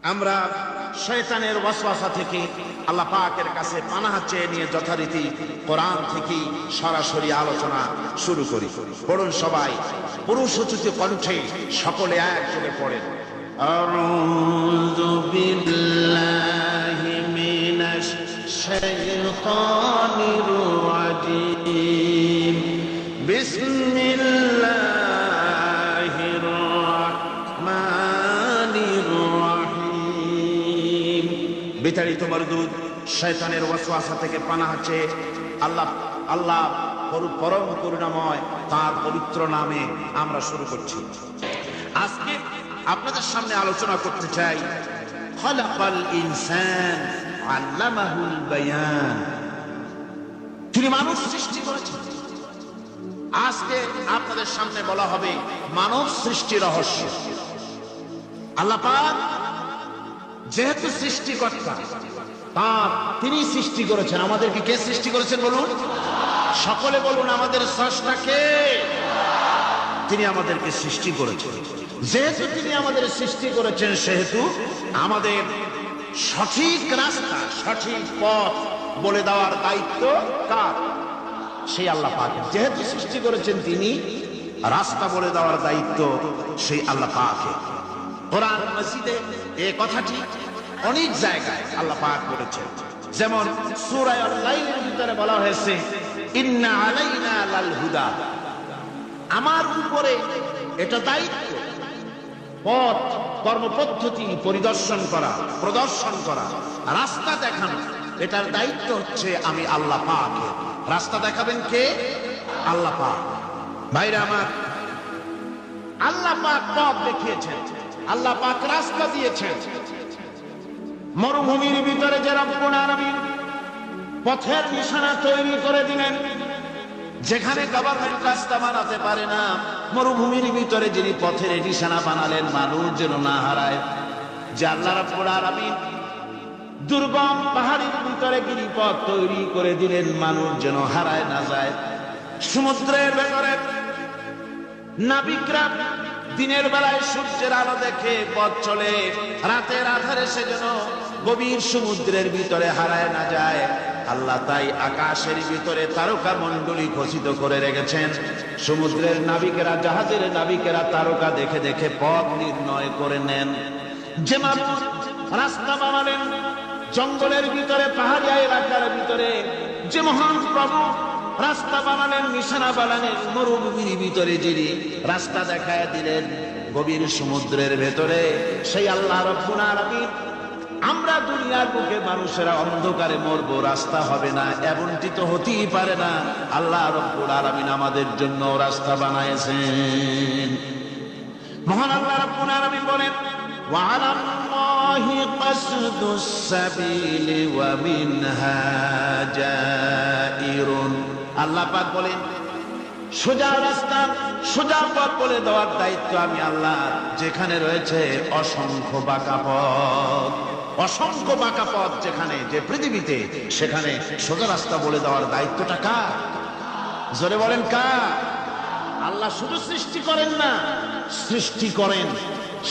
আমরা শয়তানের ওয়াসওয়াসা থেকে আল্লাহ পাকের কাছে পানাহ চেয়ে নিয়ে যথারীতি কোরআন থেকে সরাসরি আলোচনা শুরু করি। পড়ুন সবাই পুরুষোচিত কণ্ঠে, সকলে একযোগে পড়েন। আউযু বিল্লাহি মিনাশ শাইতানির রাজীম। বিসমিল্লাহির রাহমানির রাহিম। বিতাড়িত মরদুদ শয়তানের ওয়াসওয়াসা থেকে পানাহ চেয়ে আল্লাহ পরম করুণাময় তার পবিত্র নামে আমরা শুরু করছি। আজকে আপনাদের সামনে আলোচনা করতে চাই খালাকাল ইনসান আল্লামাহুল বায়ান। তিনি মানুষ সৃষ্টি করেছেন। আজকে আপনাদের সামনে বলা হবে মানব সৃষ্টি রহস্য। আল্লাহ পাক যেহেতু সৃষ্টিকর্তা, তিনি সৃষ্টি করেছেন। আমাদেরকে কে সৃষ্টি করেছেন বলুন? সকলে বলুন, আমাদের স্রষ্টা কে? তিনি আমাদেরকে সৃষ্টি করেছেন। যেহেতু তিনি আমাদের সৃষ্টি করেছেন, সেহেতু আমাদের সঠিক রাস্তা, সঠিক পথ বলে দেওয়ার দায়িত্ব কার? সেই আল্লাহ পাকের। যেহেতু সৃষ্টি করেছেন তিনি, রাস্তা বলে দেওয়ার দায়িত্ব সেই আল্লাহ পাকের। কোরআন মাজিদে এই কথাটি অনেক জায়গায় আল্লাহ পাক বলেছেন। যেমন সূরা আল-লাইলের ভিতরে বলা হয়েছে ইন্না আলাইনা লাল হুদা। আমার উপরে এটা দায়িত্ব, পথ কর্মপদ্ধতি পরিদর্শন করা, প্রদর্শন করা, রাস্তা দেখানো, এটার দায়িত্ব হচ্ছে আমি আল্লাহ পাকের। রাস্তা দেখাবেন কে? আল্লাহ পাক। ভাইরা আমার, আল্লাহ পাক পথ দেখিয়েছেন, আল্লাহ পাক রাস্তা দিয়েছেন। মরুভূমির ভিতরে যে রব্বুল আলামিন পথের নিশানা তৈরি করে দিলেন, যেখানে গভর্নমেন্ট রাস্তা বানাতে পারে না, মরুভূমির ভিতরে যিনি পথের নিশানা বানালেন মানুষ যেন না হারায়। যে আল্লাহ রাব্বুল আলামিন দুর্গম পাহাড়ের ভিতরে গিরিপথ তৈরি করে দিলেন, মানুষ যেন হারায় না যায়। সমুদ্রের ভেতরে নাবিকরা দিনের বেলায় সূর্যের আলো দেখে পথ চলে, রাতের আধারে সে যেন গভীর সমুদ্রের ভিতরে হারায় না যায়। আল্লাহ তাই আকাশের ভিতরে তারকা মণ্ডলী খচিত করে রেখেছেন। সমুদ্রের নাবিকেরা, জাহাজের নাবিকেরা তারকা দেখে দেখে পথ নির্ণয় করে নেন। যে মানুষ রাস্তা বানালেন জঙ্গলের ভিতরে, পাহাড়িয়া এলাকার ভিতরে, যে মহান প্রভু রাস্তা বানালেন, নিশানা বানালেন মরুভূমির ভিতরে, যিনি রাস্তা দেখায় দিলেন গভীর সমুদ্রের ভেতরে, সেই আল্লাহ রাব্বুল আলামিন। আমরা দুনিয়ার বুকে মানুষেরা অন্ধকারে মরবো, রাস্তা হবে না, এমনটি তো হতেই পারে না। আল্লাহ রাব্বুল আলামিন আমাদের জন্য রাস্তা বানাইছেন। মহান আল্লাহ রাব্বুল আলামিন বলেন وعلى الله قصد السبيل ومنها جائر। আল্লাহ পাক বলেন সোজা রাস্তা, সোজা পথ বলে দেওয়ার দায়িত্ব আমি আল্লাহ। যেখানে রয়েছে অসংখ্য বাঁকা পথ, অসংখ্য বাঁকা পথ যেখানে, যে পৃথিবীতে, সেখানে সোজা রাস্তা বলে দেওয়ার দায়িত্বটা কার? জোরে বলেন কার? আল্লাহ শুধু সৃষ্টি করেন না, সৃষ্টি করেন,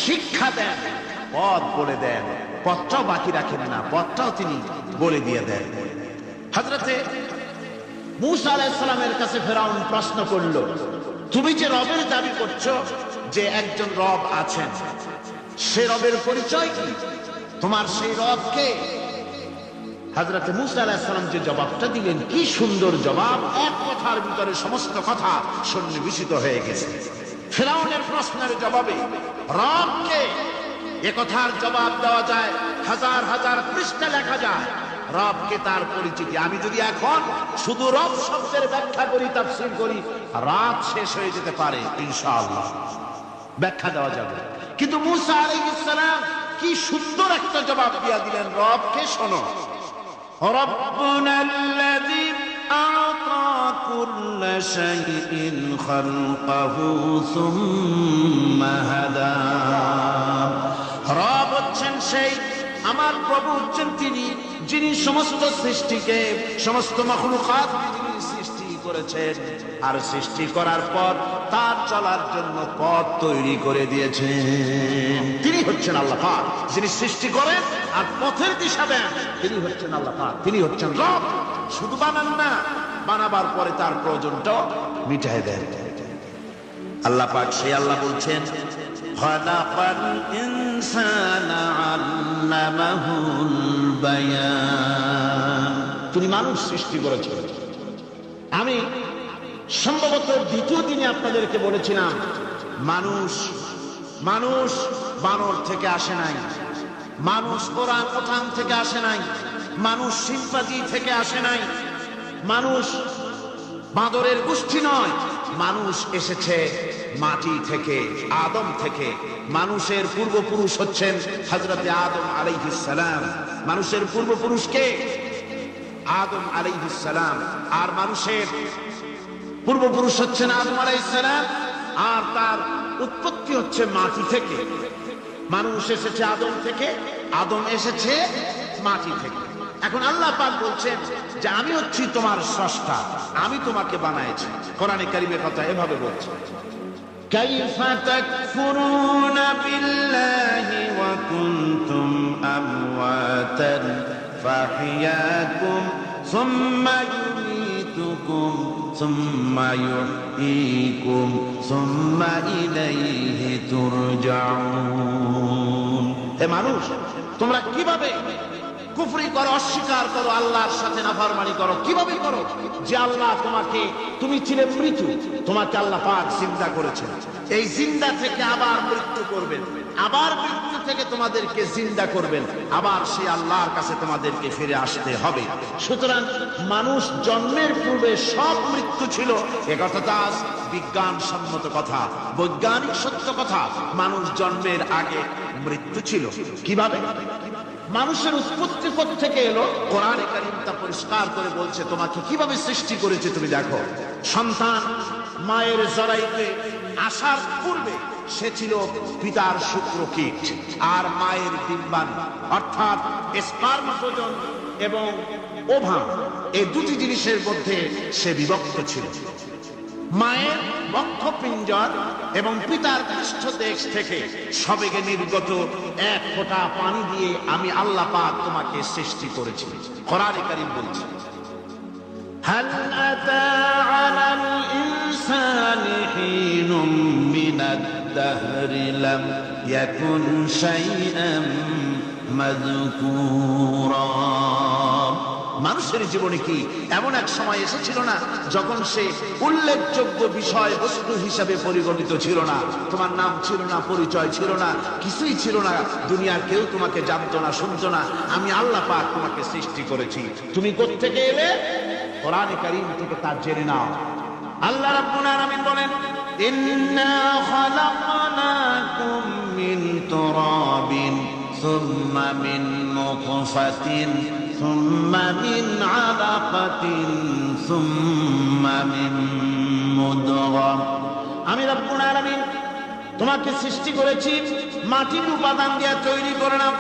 শিক্ষা দেন, পথ বলে দেন, পথটাও বাকি রাখেন না, পথটাও তিনি বলে দিয়ে দেন। হযরতে মূসা আলাইহিস সালামের কাছে ফেরাউন প্রশ্ন করল, তুমি যে রবের দাবি করছো, যে একজন রব আছেন, সে রবের পরিচয় কি? তোমার সেই রব কে? হযরতে মূসা আলাইহিস সালাম যে জবাবটা দিলেন, কি সুন্দর জবাব! এক কথার ভিতরে সমস্ত কথা সন্নিবেশিত হয়ে গেছে। ফেরাউনের প্রশ্নের জবাবে রব কে, এ কথার জবাব দেওয়া যায়, হাজার হাজার পৃষ্ঠা লেখা যায়। রবকে, তার পরিচিতি। আমি যদি এখন শুধু রব শব্দের ব্যাখ্যা করি, তাফসীর করি, রাত শেষ হয়ে যেতে পারে, ইনশাআল্লাহ ব্যাখ্যা দেওয়া যাবে। কিন্তু মূসা আলাইহিস সালাম কি সুন্দর একটা জবাব দিয়া দিলেন রবকে। শোনো, রব্বুনাল্লাযী আ'তা কুল্লা শাইইন খালকাহু সুম্মা হাদা। রব হচ্ছেন সেই, আমার প্রভু হচ্ছেন তিনি, যিনি সমস্ত সৃষ্টিকে, সমস্ত মাখলুকাত যিনি সৃষ্টি করেছেন, আর সৃষ্টি করার পর তার চলার জন্য পথ তৈরি করে দিয়েছেন। তিনি হচ্ছেন আল্লাহ পাক, যিনি সৃষ্টি করেন আর পথের দিশা দেন। তিনি হচ্ছেন আল্লাহ পাক, তিনি হচ্ছেন রব। শুধু বানান না, বানাবার পরে তার প্রয়োজনটা মিটায় দেন। আল্লাহ পাক সেই আল্লাহ বলছেন, খালাকাল ইনসানা আল্লামাহুল বায়ান। তিনি মানুষ সৃষ্টি করেছেন। আমি সম্ভবত দ্বিতীয় দিনে আপনাদেরকে বলেছিলাম, মানুষ বানর থেকে আসে নাই, মানুষ ওরাং ওঠাং থেকে আসে নাই, মানুষ শিম্পাঞ্জি থেকে আসে নাই, মানুষ বাঁদরের গোষ্ঠী নয়, মানুষ এসেছে মাটি থেকে, আদম থেকে। মানুষের পূর্বপুরুষ হচ্ছেন হযরত আদম আলাইহিস সালাম। মানুষের পূর্বপুরুষ কে? আদম আলাইহিস সালাম। আর মানুষের পূর্বপুরুষ হচ্ছেন আদম আলাইহিস সালাম, আর তার উৎপত্তি হচ্ছে মাটি থেকে। মানুষ এসেছে আদম থেকে, আদম এসেছে মাটি থেকে। এখন আল্লাহ পাক বলছেন যে আমি হচ্ছি তোমার স্রষ্টা, আমি তোমাকে বানাইছি। কোরআনে কারীমের কথা এভাবে বলছে, কাইফা তাকফুরুনা বিল্লাহি ওয়া কুনতুম আমওয়াতান ফাহিয়াকুম সুম্মা ইউমীতুকুম সুম্মা ইউহয়ীকুম সুম্মা ইলাইহি তুরজাউন। হে মানুষ, তোমরা কিভাবে কুফরি করো, অস্বীকার করো, আল্লাহর সাথে নাফরমানি করো? কিভাবে করো? যে আল্লাহ তোমাকে, তুমি ছিলে মৃত্যু, তোমাকে আল্লাহ পাক জিন্দা করেছেন। এই জিন্দা থেকে আবার মৃত্যু করবেন, আবার মৃত্যু থেকে তোমাদেরকে জিন্দা করবেন, আবার সেই আল্লাহর কাছে তোমাদেরকে ফিরে আসতে হবে। সুতরাং মানুষ জন্মের পূর্বে সব মৃত্যু ছিল, একথা আজ বিজ্ঞান সম্মত কথা, বৈজ্ঞানিক সত্য কথা। মানুষ জন্মের আগে মৃত্যু ছিল। কিভাবে মানুষের উৎপত্তি থেকে এলো? কোরআনে কারীম তা পরিষ্কার করে বলছে, তোমাকে কিভাবে সৃষ্টি করেছে তুমি দেখো। সন্তান মায়ের জরায়ুতে আসার পূর্বে সে ছিল পিতার শুক্রকীট আর মায়ের ডিম্বাণু, অর্থাৎ স্পার্মটোজন এবং ওভাম, এই দুটি জিনিসের মধ্যে সে বিভক্ত ছিল। মায়ের বক্ষপিঞ্জর এবং পিতার পৃষ্ঠদেশ থেকে সবেগে নির্গত এক ফোঁটা পানি দিয়ে আমি আল্লাহ পাক তোমাকে সৃষ্টি করেছি। কোরআনে কারীম বলছে, হাল আতা আলাল ইনসানি হিনুম মিনাদ দাহরি লাম ইয়াকুন শাইআম মাযকুরা। মানুষের জীবনে কি এমন এক সময় এসেছিল না যখন সে উল্লেখযোগ্য বিষয় বস্তু হিসাবে পরিগণিত ছিল না? তোমার নাম ছিল না, পরিচয় ছিল না, কিছুই ছিল না, দুনিয়ার কেউ তোমাকে জানতো না, শুনতো না। আমি আল্লাহ পাক তোমাকে সৃষ্টি করেছি। তুমি কোত্থেকে এলে? কোরআনে কারীম থেকে তা জেনে নাও। আল্লাহ রাব্বুল আলামিন বলেন, ইন্না খালাকনাকুম মিন তুরাবিন সুম্মা মিন নুতফাতিন সুম্মা মিন আলাকাতিন সুম্মা মিন মুদগা। আমি রাব্বুল আলামিন তোমাকে সৃষ্টি করেছি মাটির উপাদান দিয়ে তৈরি করলাম।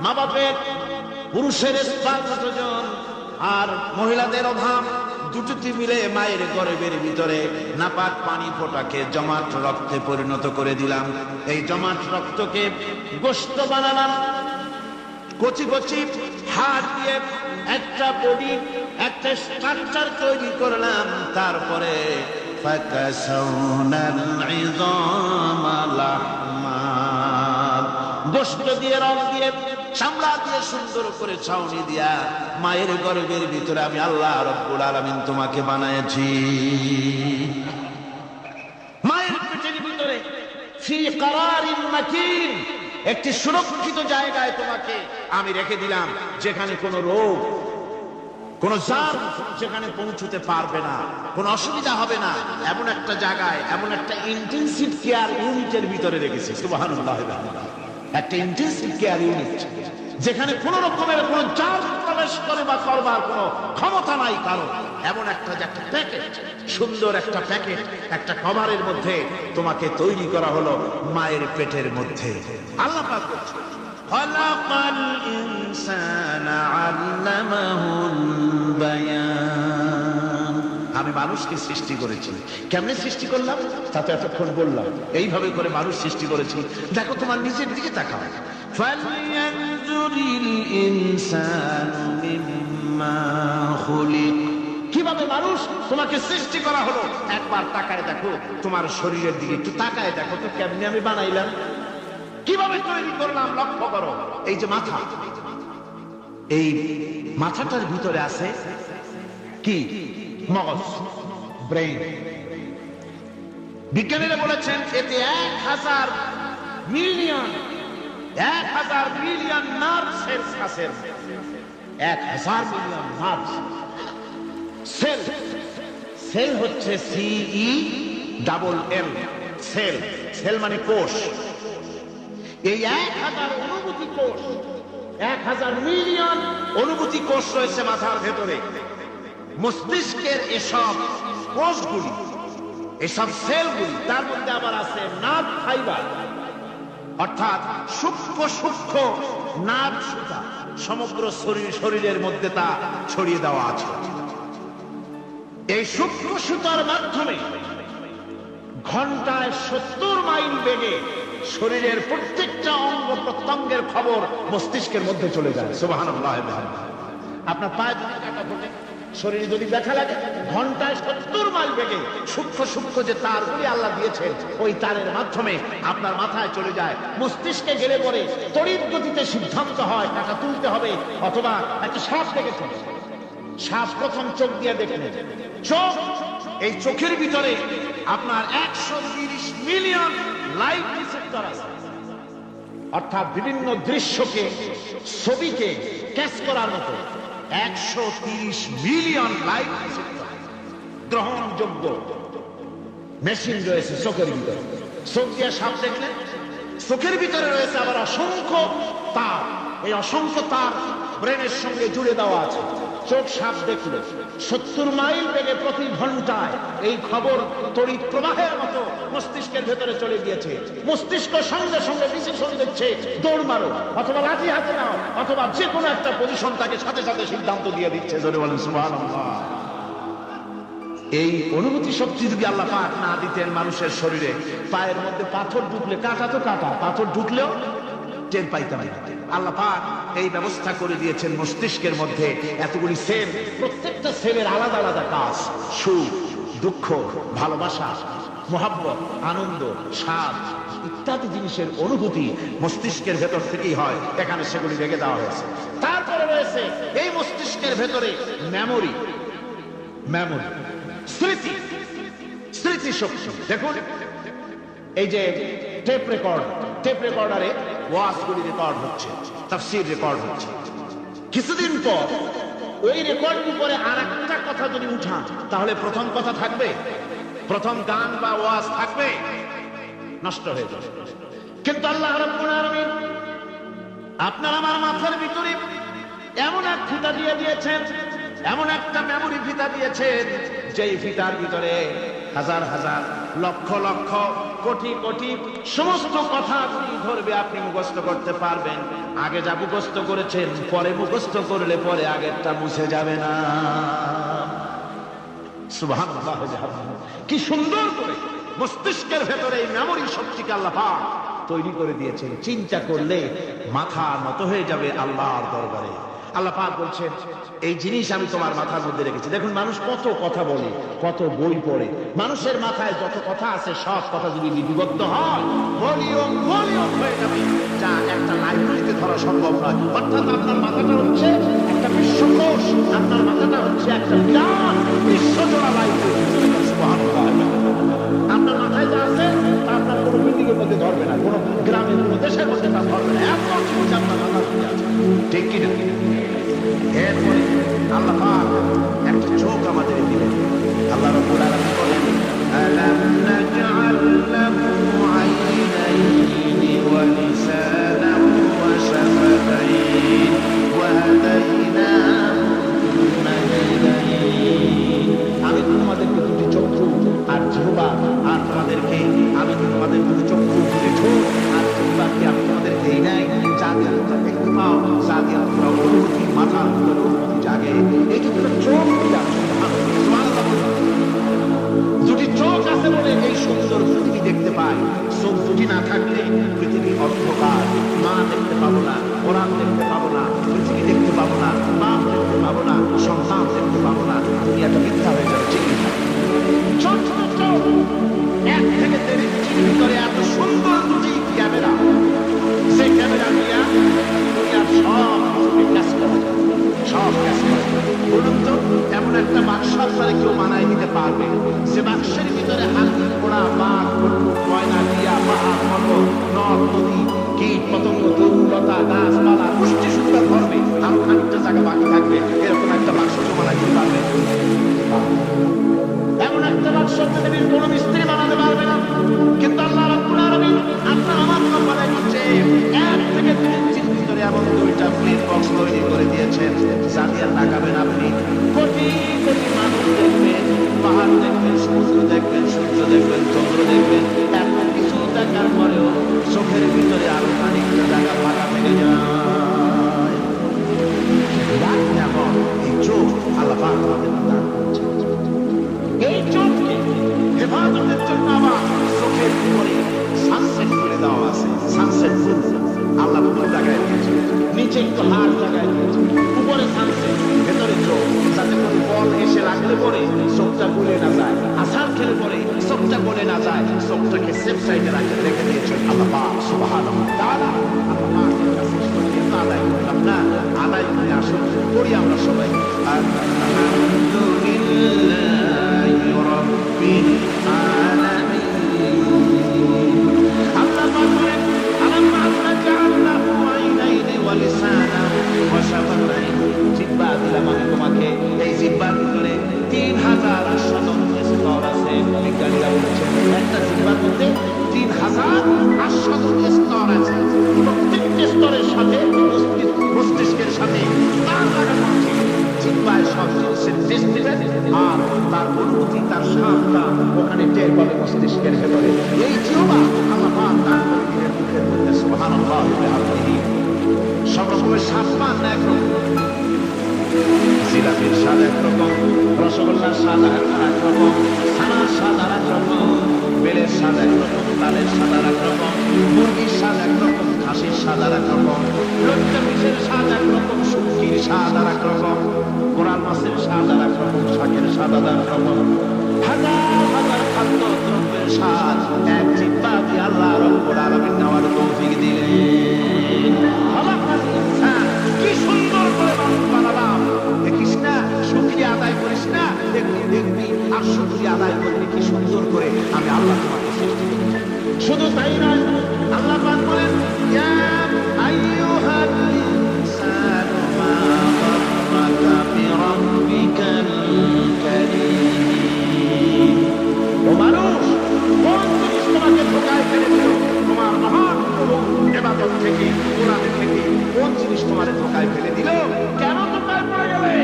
মা বাপের পুরুষের স্পার্মটোজন আর মহিলাদের ওভাম দুটি মিলে মায়ের গর্ভের ভিতরে নাপাক পানি ফোঁটাকে জমাট রক্তে পরিণত করে দিলাম। এই জমাট রক্তকে গোশত বানালাম, কচি কচি হাড় দিয়ে একটা বডি, একটা স্ট্রাকচার তৈরি করলাম। তারপরে ফাকাসাউনাল ইযামা লাহমা, গোশত দিয়ে, রং দিয়ে, চামড়া দিয়ে সুন্দর করে ছাউনি দিয়া মায়ের গর্ভের ভিতরে আমি আল্লাহ রাব্বুল আলামিন তোমাকে বানাইছি। মায়ের পেটের ভিতরে ফি কারারিন মাকিন, একটি সুরক্ষিত জায়গায় তোমাকে আমি রেখে দিলাম, যেখানে কোনো রোগ, কোন জার যেখানে পৌঁছতে পারবে না, কোনো অসুবিধা হবে না। এমন একটা জায়গায়, এমন একটা ইন্টেনসিভ কেয়ার ইউনিটের ভিতরে রেখেছি। সুবহানাল্লাহ। একটা ইন্টেনসিভ কেয়ার ইউনিট যেখানে কোন রকমের কোন জার প্রবেশ করে বা করবার কোনো ক্ষমতা নাই কারো। এমন একটা প্যাকেট, সুন্দর একটা প্যাকেট, একটা কভারের মধ্যে তোমাকে তৈরি করা হলো মায়ের পেটের মধ্যে। আল্লাহ পাক বলছেন, খালাকাল ইনসানা আল্লামাহুল বায়ান। আমি আমি মানুষকে সৃষ্টি করেছি। কেমনে সৃষ্টি করলাম তা তো এতক্ষণ বললাম। এইভাবে করে মানুষ সৃষ্টি করেছি। দেখো তোমার নিজের দিকে তাকাও। ফালইয়ানজুরিল ইনসানু মিম্মা খুলিক। কিভাবে মানুষ তোমাকে সৃষ্টি করা হলো একবার তাকায় দেখো, তোমার শরীরের দিকে একটু তাকায় দেখো তো কেমনে আমি বানাইলাম, কিভাবে তৈরি করলাম লক্ষ্য করো। এই যে মাথা, এই মাথাটার ভিতরে আছে কি? মগজ, ব্রেইন। বিজ্ঞানীরা বলেছেন এতে 1000 মিলিয়ন নার্ভ সেল আছে। 1000 মিলিয়ন নার্ভ সেল। সেল হচ্ছে CELL, সেল। সেল মানে কোষ। এই 1000 অনুভূতি কোষ, 1000 মিলিয়ন অনুভূতি কোষ রয়েছে মাথার ভেতরে। মস্তিষ্কের এসব কোষগুলি, এসব সেলগুলি, তার মধ্যে আবার আছে নার্ভ ফাইবার, অর্থাৎ সূক্ষ্ম সূক্ষ্ম নার্ভ সুতা সমগ্র শরীরের মধ্যে তা ছড়িয়ে দেওয়া আছে। এই সূক্ষ্ম সুতার মাধ্যমে ঘন্টায় 70 মাইল বেগে শরীরের প্রত্যেকটা অঙ্গ প্রত্যঙ্গের খবর মস্তিষ্কের মধ্যে চলে যায়। সুবহানাল্লাহ। আপনার পায়ে যদি কাটা ফোটে, শরীরে যদি ব্যথা লাগে, ঘন্টায় 70 মাইল বেগে সূক্ষ্ম সূক্ষ্ম যে তারগুলি আল্লাহ দিয়েছেন, ওই তারের মাধ্যমে আপনার মাথায় চলে যায়, মস্তিষ্কে গেলে পরে তড়িৎ গতিতে সিদ্ধান্ত হয় টাকা তুলতে হবে, অথবা একটা সাপ দেখেছে, সাপ প্রথম চোখ দিয়ে দেখলেন, চোখ, এই চোখের ভিতরে আপনার 130 মিলিয়ন লাইট রিসেপ্টর আছে, অর্থাৎ বিভিন্ন দৃশ্যকে, ছবিকে ক্যাচ করার মতো 130 মিলিয়ন লাইট রিসেপ্টর গ্রহণযোগ্য মেশিন রয়েছে চোখের ভিতরে। চোখ দিয়ে সাপ দেখলেন, চোখের ভিতরে রয়েছে আবার অসংখ্য তার। এই অসংখ্য তার ব্রেনের সঙ্গে জুড়ে দেওয়া আছে। চোখ সাপ দেখলো, 70 মাইল বেগে প্রতি ঘন্টায় এই খবর তড়িৎ প্রবাহের মতো মস্তিষ্কের ভেতরে চলে গিয়েছে। মস্তিষ্ক সঙ্গে সঙ্গে ডিসিশন দিচ্ছে, দৌড় মারো, অথবা লাঠি হাতে নাও, অথবা যে কোনো একটা পজিশন তাকে সাথে সাথে সিদ্ধান্ত দিয়ে দিচ্ছে। জোরে বলেন সুবহানাল্লাহ। এই অনুভূতি শক্তি যদি আল্লাহ পাক না দিতেন মানুষের শরীরে, পায়ের মধ্যে পাথর ঢুকলে, কাটা তো কাটা, পাথর ঢুকলেও টের পাইতাম না। আল্লাহ পাক এই ব্যবস্থা করে দিয়েছেন মস্তিষ্কের মধ্যে এতগুলি সেল, প্রত্যেকটা সেলের আলাদা আলাদা কাজ। সুখ, দুঃখ, ভালোবাসা, মহব্বত, আনন্দ, স্বাদ ইত্যাদি জিনিসের অনুভূতি মস্তিষ্কের ভেতর থেকেই হয়। এখানে সেগুলি রেখে দেওয়া হয়েছে। তারপরে রয়েছে এই মস্তিষ্কের ভেতরে মেমোরি, স্মৃতি, স্মৃতি শক্তি। দেখুন এই যে টেপ রেকর্ডারে ওয়াজগুলি রেকর্ড হচ্ছে, তাফসীর রেকর্ড হচ্ছে। কিছুদিন পর ওই রেকর্ডের উপরে আরেকটা কথা যদি উঠান, তাহলে প্রথম কথা থাকবে, প্রথম গান বা ওয়াজ থাকবে, নষ্ট হয়ে যাবে। কিন্তু আল্লাহ রাব্বুল আলামিন আপনার আমার মাথার ভিতরে এমন এক ফিতা দিয়ে দিয়েছেন, এমন একটা মেমোরি ফিতা দিয়েছেন, যেই ফিতার ভিতরে হাজার হাজার, লক্ষ লক্ষ, কোটি কোটি সমস্ত কথা আপনি ধরবে, আপনি মুখস্থ করতে পারবেন। আগে যা মুখস্থ করেছেন, পরে মুখস্থ করলে পরে আগেরটা মুছে যাবে না। সুবহানাল্লাহ। কি সুন্দর করে মস্তিষ্কের ভেতরে এই মেমোরি শক্তিকে আল্লাহ পাক তৈরি করে দিয়েছেন। চিন্তা করলে মাথা নত হয়ে যাবে আল্লাহর দরবারে। আল্লাহ পাক বলছেন এই জিনিস আমি তোমার মাথার মধ্যে রেখেছি। দেখুন মানুষ কত কথা বলে, কত বই পড়ে, মানুষের মাথায় যত কথা আছে সব কথা যদি লিপিবদ্ধ হয়, ভলিউম হয়ে যাবে, যা একটা লাইব্রেরিতে ধরা সম্ভব নয়। অর্থাৎ আপনার মাথাটা হচ্ছে একটা বিশ্বকোষ, আপনার মাথাটা হচ্ছে একটা বিরাট বিশ্বজোড়া লাইব্রেরি। আপনার মাথায় যা আছে তা আপনার কোনো বিল্ডিংয়ের মধ্যে ধরবে না, কোনো গ্রামের, কোনো দেশের মধ্যে তা ধরবে না। এত জিনিস আপনার মাথার মধ্যে আছে, ঠিক কিনা? এরপরে আল্লাহ পাক একটা চোখ আমাদের দিলেন। আল্লাহ রাব্বুল আলামিন বলেন, আলাম নাজআল লাহু আইনাইনি ওয়া লিসানান ওয়া শাফাতাইন ওয়া হাদাইনাহু নাজদাইন। আমি তোমাদেরকে দুটি চক্ষু আর জিহ্বা, আর তোমাদেরকে আমি তোমাদের দুটি চক্ষু, দুটি ঠোঁট আর জিহ্বাকে আমি তোমাদের দেই নাই, যাতে তোমরা দেখতে পাও, যাতে তোমরা অনুভূতি, মাথার ভিতরে অনুভূতি জাগে। এই যে তোমরা চোখ দিলাম, সুবহানাল্লাহ। তৈরি করে দিয়েছেন। জানিয়ে লাগাবেন আপনি, কোটি কোটি মানুষ দেখবেন, পাহাড় দেখবেন, সমুদ্র দেখবেন, সূর্য দেখবেন, চন্দ্র দেখবেন, এত কিছু দেখার পরেও চোখের ভিতরে আরো খানিকটা জায়গা ফাঁকা থেকে যায়। যেমন এই চোখ আল্লাহ পাক আমাদের দান করেছেন। এই চোখকে হেফাজতের জন্য আবার চোখের উপরে সানসেট করে দেওয়া আছে। সানসেট আল্লাহ পুরো জায়গায় দিয়েছে, নিচে একটু হাড় জায়গায় দিয়েছে, উপরে সানসেট, ভেতরে চোখ, যাতে কোনো বল এসে লাগলে পরে চোখটা গলে না যায়, আছাড় খেলে পরে চোখটা গলে না যায়, চোখটাকে সেফ সাইডে রেখে দিয়েছেন আল্লাহ পাক সুবহানাহু ওয়া তাআলা। আল্লাহ পাকের কাছে শুকরিয়া আদায় করলাম না, আদায় করে আসুন করি আমরা সবাই আলহামদুলিল্লাহি রাব্বিল আলামিন। আল্লাহ পাক বলেন আলাম্মা জাআলনাহু আইনাইনি ওয়া লিসানাহু ওয়া শাফাতাইন। জিহ্বা দিলাম আমি তোমাকে, এই জিহ্বার ভিতরে ৩,৮০০ স্তর আছে। বিজ্ঞানীরা বলছেন একটা জিহ্বার মধ্যে ৩,৮০০ স্তর আছে। প্রত্যেকটি স্তরের সাথে মস্তিষ্কের সাথে তার লাগানো আছে। জিহ্বায় সব জিনিসের টেস্ট দিবেন আর তার অনুভূতি, তার স্বাদটা ওখানে টের পাবে মস্তিষ্কের ভেতরে। এই জিহ্বা আল্লাহ পাক দান করে দিলেন মুখের মধ্যে। সুবহানাল্লাহ ওয়া বিহামদিহি। সব রকমের স্বাদ পান না একরকম, জিলাপির স্বাদ একরকম, রসগোল্লার স্বাদ একরকম, ছানার স্বাদ একরকম, বেলের স্বাদ একরকম, তালের স্বাদ একরকম, মুরগির স্বাদ একরকম, খাসির স্বাদ একরকম, লটকা পিঠের স্বাদ একরকম, শুটকির স্বাদ একরকম, কোরাল মাছের স্বাদ একরকম, শাকের স্বাদ একরকম, হাজার হাজার খাদ্য দ্রব্যের স্বাদ এক জিহ্বা দিয়ে আল্লাহ রাব্বুল আলামিন নেওয়ার তৌফিক দিলেন। কি সুন্দর করে মানুষ বানালাম, দেখিস না? শুকরিয়া আদায় করিস না? দেখবি আর শুকরিয়া আদায় করবি কি সুন্দর করে আমি আল্লাহ তোমাকে সৃষ্টি করেছি। শুধু তাই নয়, আল্লাহ পাক বলেন ইয়া আইয়ুহাল ইনসানু মা গাররাকা বিরাব্বিকাল কারীম। ও মানুষ, কোন জিনিস তোমাকে ধোঁকায় ফেলে দিল? তোমার মহান প্রভু ইবাদত থেকে, কোরআন থেকে কোন জিনিস তোমারে ধোঁকায় ফেলে দিল? কেন ধোঁকায় পড়ে গেলে?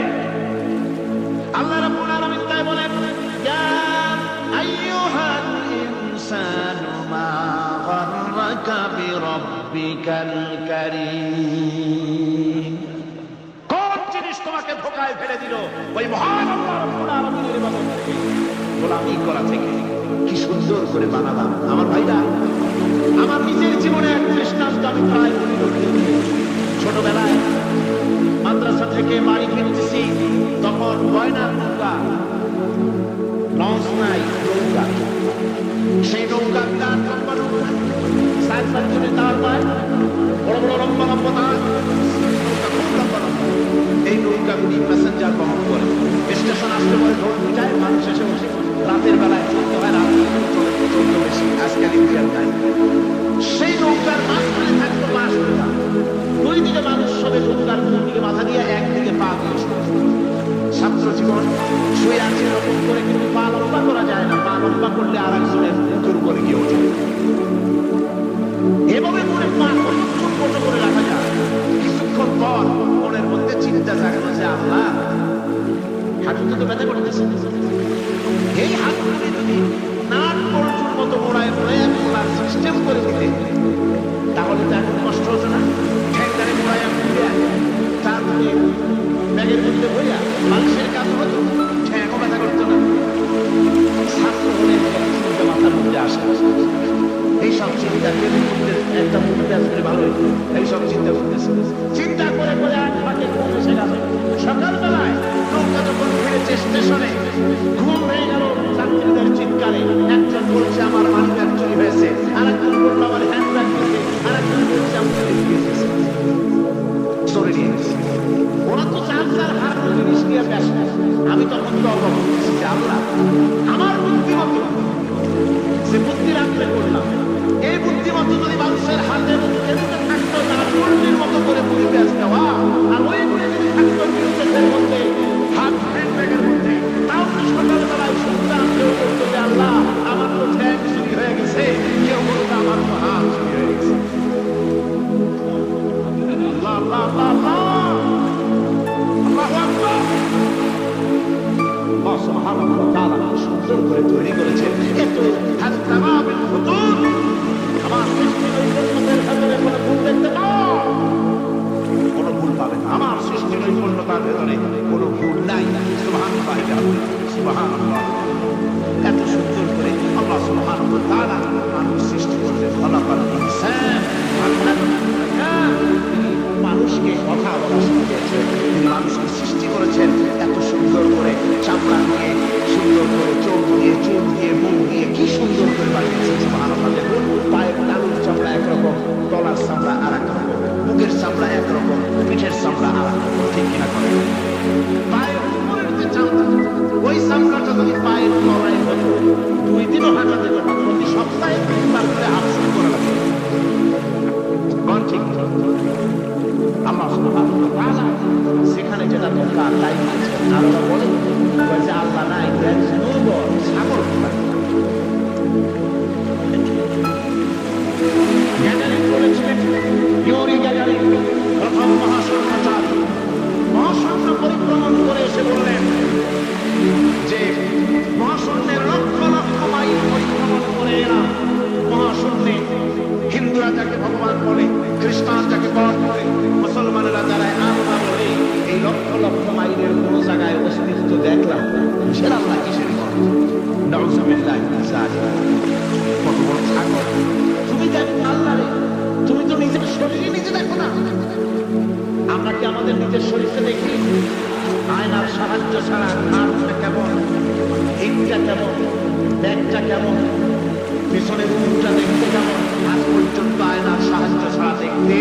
আল্লাহ রাব্বুল আলামিন তাই বলেন ইয়া আইয়ুহাল ইনসানু মা গাররাকা বিরাব্বিকাল কারীম। কোন জিনিস তোমাকে ধোঁকায় ফেলে দিল? ওই মহান আল্লাহ রাব্বুল আলামিনের ইবাদত থেকে, গোলামি করা থেকে। কি সুন্দর করে বানালাম। আমার ভাইরা, আমার নিজের জীবনে এক দৃষ্টান্ত আমি প্রায় ছোটবেলায় মাদ্রাসা থেকে বাড়ি ফিরতেছি, তখন গয়নার নৌকা, লঞ্চ নাই, নৌকা। সেই নৌকা বিরাট লম্বা নৌকা, সাত সাতজনের তার পায়, বড় বড় লম্বা লম্বা তার, নৌকা খুব লম্বা লম্বা। এই নৌকাগুলি প্যাসেঞ্জার বহন করে স্টেশন আসতে পরে ঢোল পিটায়, মানুষ এসে বসে। রাতের বেলায় চলতে হয়, রাত চলতে বেশি, আজকাল ইন্ডিয়ার টাইম। সেই নৌকার মাঝখানে থাকতো বাঁশ নৌকা, দুই দিকে মানুষ সবে নৌকার দিকে মাথা দিয়ে, একদিকে পা দিয়ে। ছাত্র জীবন শুয়ে আছে এরকম করে, কিন্তু পা লম্বা করা যায় না। পা লম্বা করলে আর একজনের মুখের উপরে গিয়ে ওঠে। এভাবে করে পা ছোট করে রাখা যায়। কিছুক্ষণ পর মনের মধ্যে চিন্তা জাগানো যে আল্লাহ, হাঁটুতে তো ব্যথা করতেছে, এই হাতগুলি যদি নাট বল্টুর মতো মোড়ায় মোড়ায় খোলার সিস্টেম করে দিতে, তাহলে তো এখন কষ্ট হতো না। ঠ্যাংটারে মোড়ায় খুলে তারপরে ব্যাগের মধ্যে ভরিয়া মানুষের কাজ হতো, ঠ্যাংও ব্যথা করতো না। ছাত্র হলে চিন্তা মাথার মধ্যে আসে, এইসব চিন্তা একটা মুহূর্তে আসলে ভালো হইতো। এইসব চিন্তা করতেছে, চিন্তা করে করে এক ফাঁকে ঘুম এসে গেল। সকালবেলায় নৌকা যখন ফিরেছে স্টেশনে, ঘুম হয়ে গেল যাত্রীদের চিৎকারে। একজন বলছে আমার মানি ব্যাগ চুরি হয়েছে, আরেকজন বললো আমার হ্যান্ড ব্যাগ গেছে, আরেকজন বলছে আমি চলে নিয়ে গেছে। ওরা তো চার হারানো জিনিস নিয়ে ব্যস্ত। আমি তখন তো অবাক হচ্ছি যে আল্লাহ, আমার বুদ্ধিমতো যে বুদ্ধি রাখতে করলাম, এই বুদ্ধিমতো যদি মানুষের হাতে থাকতো, তারা চুরির মতো করে পুরি ব্যাস দেওয়া, আর ওই করে যদি থাকতো বিরুদ্ধের মধ্যে, হাত হ্যান্ড ব্যাগের মধ্যে, তাও তো সকালবেলায় শুনতাম কেউ বলতো যে আল্লাহ আমার তো ঠ্যাং চুরি হয়ে গেছে, কেউ বলতো আমার তো হাত চুরি হয়ে গেছে। আল্লাহ আল্লাহ আল্লাহ। করার ভেতরে কোনো ভুল নাই। সুবহানাল্লাহ, সুবহানাল্লাহ। এত সুন্দর করে আল্লাহ সুবহানাহু ওয়া তাআলা মানুষ সৃষ্টি করেছেন। খলাকাল ইনসান মানুষকে কথা বলা শিখিয়েছেন, তিনি মানুষকে সৃষ্টি করেছেন এত সুন্দর করে, চামড়া দিয়ে, সুন্দর করে চোখ দিয়ে, চুল দিয়ে, মুখ দিয়ে, কি সুন্দর করে বানিয়েছেন। সুবহানাল্লাহ। দেখুন, পায়ের তালুর চামড়া একরকম, তলার চামড়া আর এক রকম, বুকের চামড়া একরকম, পিঠের চামড়া আর এক রকম, ঠিক কিনা করে? পায়ের উপরের যে চামড়া, ওই চামড়াটা যদি পায়ের তলায় হতো, 2 দিনও হাঁটা যেত না, প্রতি সপ্তাহে 3 বার করে আফসোস করা লাগবে। ঠিক আল্লাহ সুবহানাহু ওয়া তাআলা সেখানে যেটা দরকার তাই দিয়েছেন। আল্লাহ বলেন যে আল্লাহ নাই, দুর্বল সাগর গ্যাগারিন বলেছিলেন, ইউরি গ্যাগারিন প্রথম মহাশূন্যচারী মহাশূন্য পরিক্রমণ করে এসে বললেন যে মহাশূন্যের লক্ষ লক্ষ মাইল পরিক্রমণ করে এলাম মহাশূন্যে। হিন্দুরা যাকে ভগবান বলে, খ্রিস্টান যাকে গড বলে, মুসলমানেরা যারা আল্লাহ বলে, এই লক্ষ লক্ষ মাইলের কোন জায়গায় অস্তিত্ব দেখলাম না। সেটা আল্লাহ কিসের গড? নাউযুবিল্লাহ মিন যালিক। কত বড় সাগর! তুমি দেখো আল্লাহরে, তুমি তো নিজের শরীরে নিজে দেখো না। আমরা কি আমাদের নিজের শরীরকে দেখি? আয়নার সাহায্য ছাড়া হাতটা কেমন, হিটটা কেমন, ব্যাগটা কেমন, পেছনের মুখটা দেখতে কেমন, আজ পর্যন্ত আয়নার সাহায্য ছাড়া দেখতে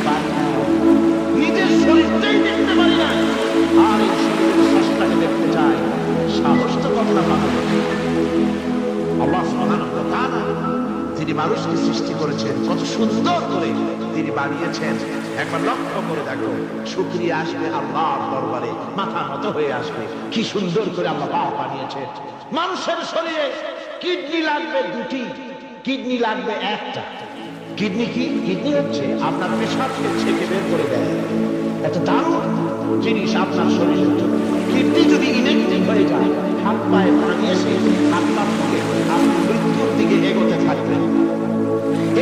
পারি না। নিজের শরীরটাই দেখতে পারি না, আর এই শরীরের শ্বাসটাকে দেখতে চাই। সাহস তো কম না পাবে। আল্লাহ সুবহানাহু ওয়া তাআলা তিনি মানুষকে সৃষ্টি করেছেন, কত সুন্দর করে তিনি বানিয়েছেন। একবার লক্ষ্য করে দেখো, শুকরিয়া আসবে আল্লাহর দরবারে, মাথা নত হয়ে আসবে। কি সুন্দর করে আল্লাহ পাক বানিয়েছেন। মানুষের শরীরে কিডনি লাগবে 2টি, কিডনি লাগবে 1টা। কিডনি কি? কিডনি হচ্ছে আপনার পেশাবকে ছেঁকে বের করে দেয়। এত দারুণ জিনিস আপনার শরীরের জন্য। কিডনি যদি ইনঅ্যাক্টিভ হয়ে যায়, হাত পায়ে পানি এসে হাত পা ফুলে আপনি মৃত্যুর দিকে এগোতে থাকবেন।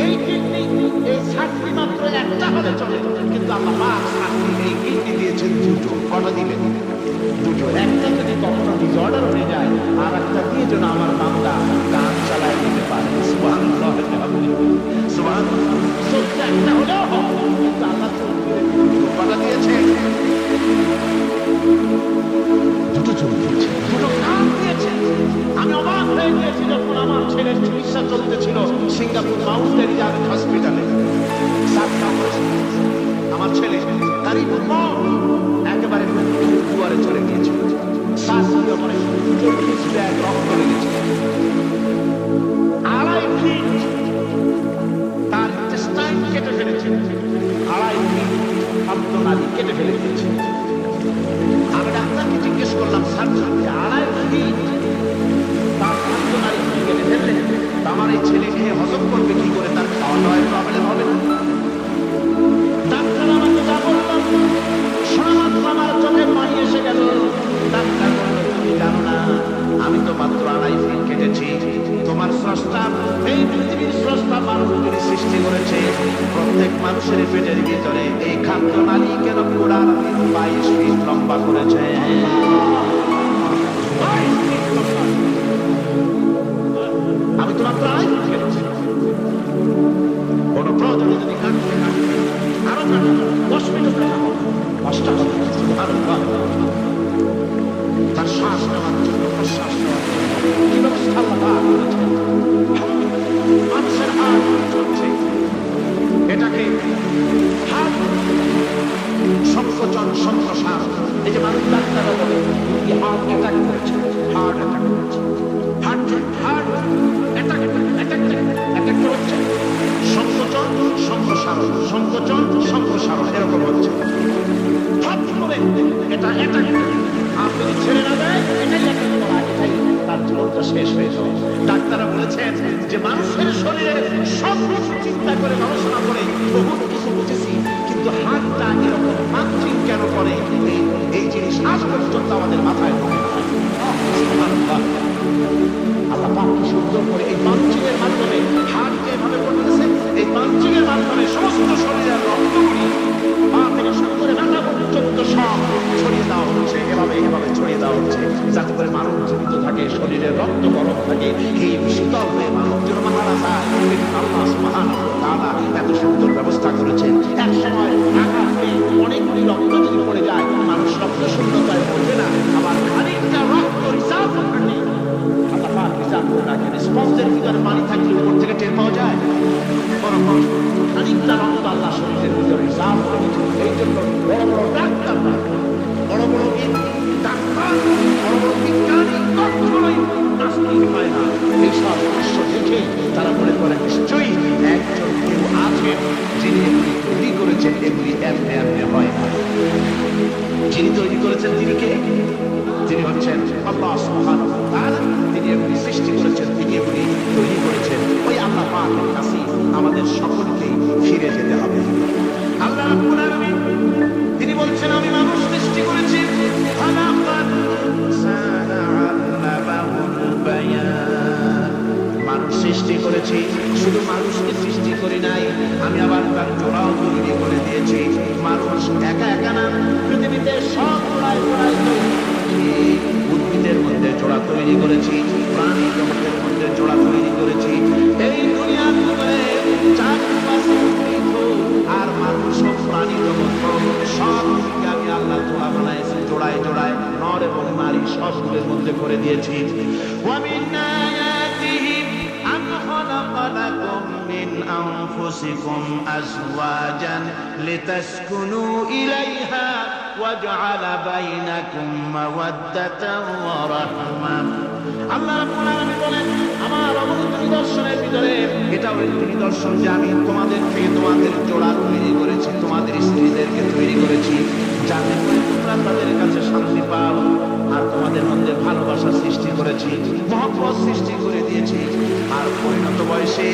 এই কিডনি, এই ছাত্রী মাত্র 1টা হলে চলে, কিন্তু আল্লাহ পাক ছাত্রী এই কিডনি দিয়েছেন 2টো। কটা দিলেন? 2টো। 1টা যদি কখনো ডিসঅর্ডার হয়ে যায়, আর একটা দিয়ে যেন আমার বান্দা গান চালায় দিতে পারে। সুবহানাল্লাহ, সুবহানাল্লাহ। চোখটা একটা হলেও হয়, কিন্তু আল্লাহ চোখ দিলেন 2টো। কটা দিয়েছে? 2টো চোখ দিয়েছে, 2টো কান দিয়েছে। আমি অবাক হয়ে গিয়েছি যখন আমার ছেলের চিকিৎসা চলতেছিল সিঙ্গাপুর মাউন্ট এলিজাবেথ হসপিটালে। আমার ছেলে তারই একেবারে দুয়ারে চলে গিয়েছিল। শ্বাস পরে 40 ব্যাগ রক্ত লেগেছে। 2.5 ফিট তার ইন্টেস্টাইন কেটে ফেলেছে, 2.5 ফিট খাদ্যনালী কেটে ফেলে দিয়েছে। আমি ডাক্তারকে জিজ্ঞেস করলাম, স্যার 2.5 ফিট তার খাদ্যনালী কেটে ফেললে আমার এই ছেলে খেয়ে হজম করবে কি করে? তার খাওয়া দাওয়ার প্রবলেম হবে না? ডাক্তার আমাকে যা বললাম শোনা মাত্র আমার চোখের পানি এসে গেল। ডাক্তার বলল, তুমি জানো না, আমি তো মাত্র 2.5 ফিট কেটেছি। তোমার স্রষ্টা, এই পৃথিবীর স্রষ্টা মানুষ যিনি সৃষ্টি করেছে, প্রত্যেক মানুষের পেটের ভিতরে এই খাদ্যনালী কেন পুরা 22 ফিট লম্বা করেছে। আমি তো মাত্র 2.5 ফিট কেটেছি। কোন প্রয়োজনে যদি কাটতে আরো কাটা 10 মিনিট কাটা হবে, 5টা হবে। তার শ্বাস নেওয়ার জন্য, প্রশ্বাস নেওয়ার জন্য কি ব্যবস্থা আল্লাহ করেছেন? মানুষের হাত চলছে, এটাকে হাত সংকোচন, সম্প্রসার। এই যে মানুষ ডাক্তাররা বলে হার্ট অ্যাটাক করেছে, হার্ট অ্যাটাক করেছে, হার্ট অ্যাটাক হচ্ছে, সংকোচন সম্প্রসারণ, সংকোচন সম্প্রসারণ, এরকম হচ্ছে। হঠাৎ করে এটা অ্যাটাক, আপনি ছেড়ে না দেয়, এটাই অ্যাটাক করা, এটাই তার জীবনটা শেষ হয়ে যাবে। ডাক্তাররা বলেছেন যে মানুষের শরীরে সব কিছু চিন্তা করে, গবেষণা করে বহুত কিছু বুঝেছি, কিন্তু হাতটা এরকম মানচিং কেন করে, এই জিনিস আজ পর্যন্ত আমাদের মাথায় ঢোকে না। আল্লাহ পাক কি সুন্দর করে এই মানচিংয়ের মাধ্যমে হাত যেভাবে করতেছে, এই মানচিংয়ের মাধ্যমে সমস্ত শরীরের রক্তগুলি পা থেকে শুরু করে মাথা পর্যন্ত সব থাকে, এই শীতল হয়ে মানব যেন মারা যায়। আল্লাহ সুবহানাহু ওয়া তাআলা এত সুন্দর ব্যবস্থা করেছেন। এক সময় আঘাতে অনেকগুলি রক্ত যদি পড়ে যায়, মানুষ রক্ত শূন্যতায় পড়বে না, আবার খানিকটা রক্ত রিজার্ভ থাকে। আল্লাহ পাক রিজার্ভ করে রাখেন। স্পঞ্জের ভিতরে পানি থাকলে উপর থেকে টের পাওয়া যায়, বরং খানিকটা রক্ত আল্লাহ শরীরের ভিতরে রিজার্ভ করে দিয়েছেন। এই জন্য বড় বড় ডাক্তাররা, বড় বড় ডাক্তার, বড় বড় বিজ্ঞানী কখনোই নাস্তিক হয় না। এইসব দৃশ্য দেখে তারা মনে করে নিশ্চয়ই একজন কেউ আছেন যিনি এগুলি তৈরি করেছেন, এগুলি এমনি এমনি হয় না। যিনি তৈরি করেছেন তিনি কে? তিনি হচ্ছেন আল্লাহ সুবহানাহু ওয়া তাআলা। তিনি এগুলি সৃষ্টি করেছেন, তিনি এগুলি তৈরি করেছেন। ওই আল্লাহ পাকের কাছে আমাদের সকলকেই ফিরে যেতে হবে। আল্লাহ রাব্বুল আলামিন তিনি বলছেন, আমি মানুষ সৃষ্টি করেছি, মানুষ সৃষ্টি করেছি। শুধু মানুষকে সৃষ্টি করি নাই, আমি আবার তার জোড়াও তৈরি করে দিয়েছি। মানুষ একা একা না, পৃথিবীতে সব জোড়ায় জোড়ায় তৈরি করেছি। উদ্ভিদের মধ্যে জোড়া তৈরি করেছি, প্রাণী জগতের মধ্যে জোড়া তৈরি করেছি। এই দুনিয়ার ভিতরে চারপাশে উদ্ভিদ আর মানুষ ও প্রাণী জগৎ সব দিকে আমি আল্লাহ জোড়া বানাইছি, জোড়ায় জোড়ায় নর এবং নারী সবগুলোর মধ্যে করে দিয়েছি। خلق لكم من أنفسكم أزواجا لتسكنوا إليها وجعل بينكم مودة ورحمة। আল্লাহ রাব্বুল আলামিন বলেন, আমার অবগত নিদর্শনের ভিতরে এটাও একটি নিদর্শন যে আমি তোমাদের থেকে তোমাদের জোড়া তৈরি করেছি, তোমাদের স্ত্রীদেরকে তৈরি করেছি, যাতে করে তোমরা তাদের কাছে শান্তি পাও। আর তোমাদের মধ্যে ভালোবাসা সৃষ্টি করেছি, মহব্বত সৃষ্টি করে দিয়েছি। আর পরিণত বয়সে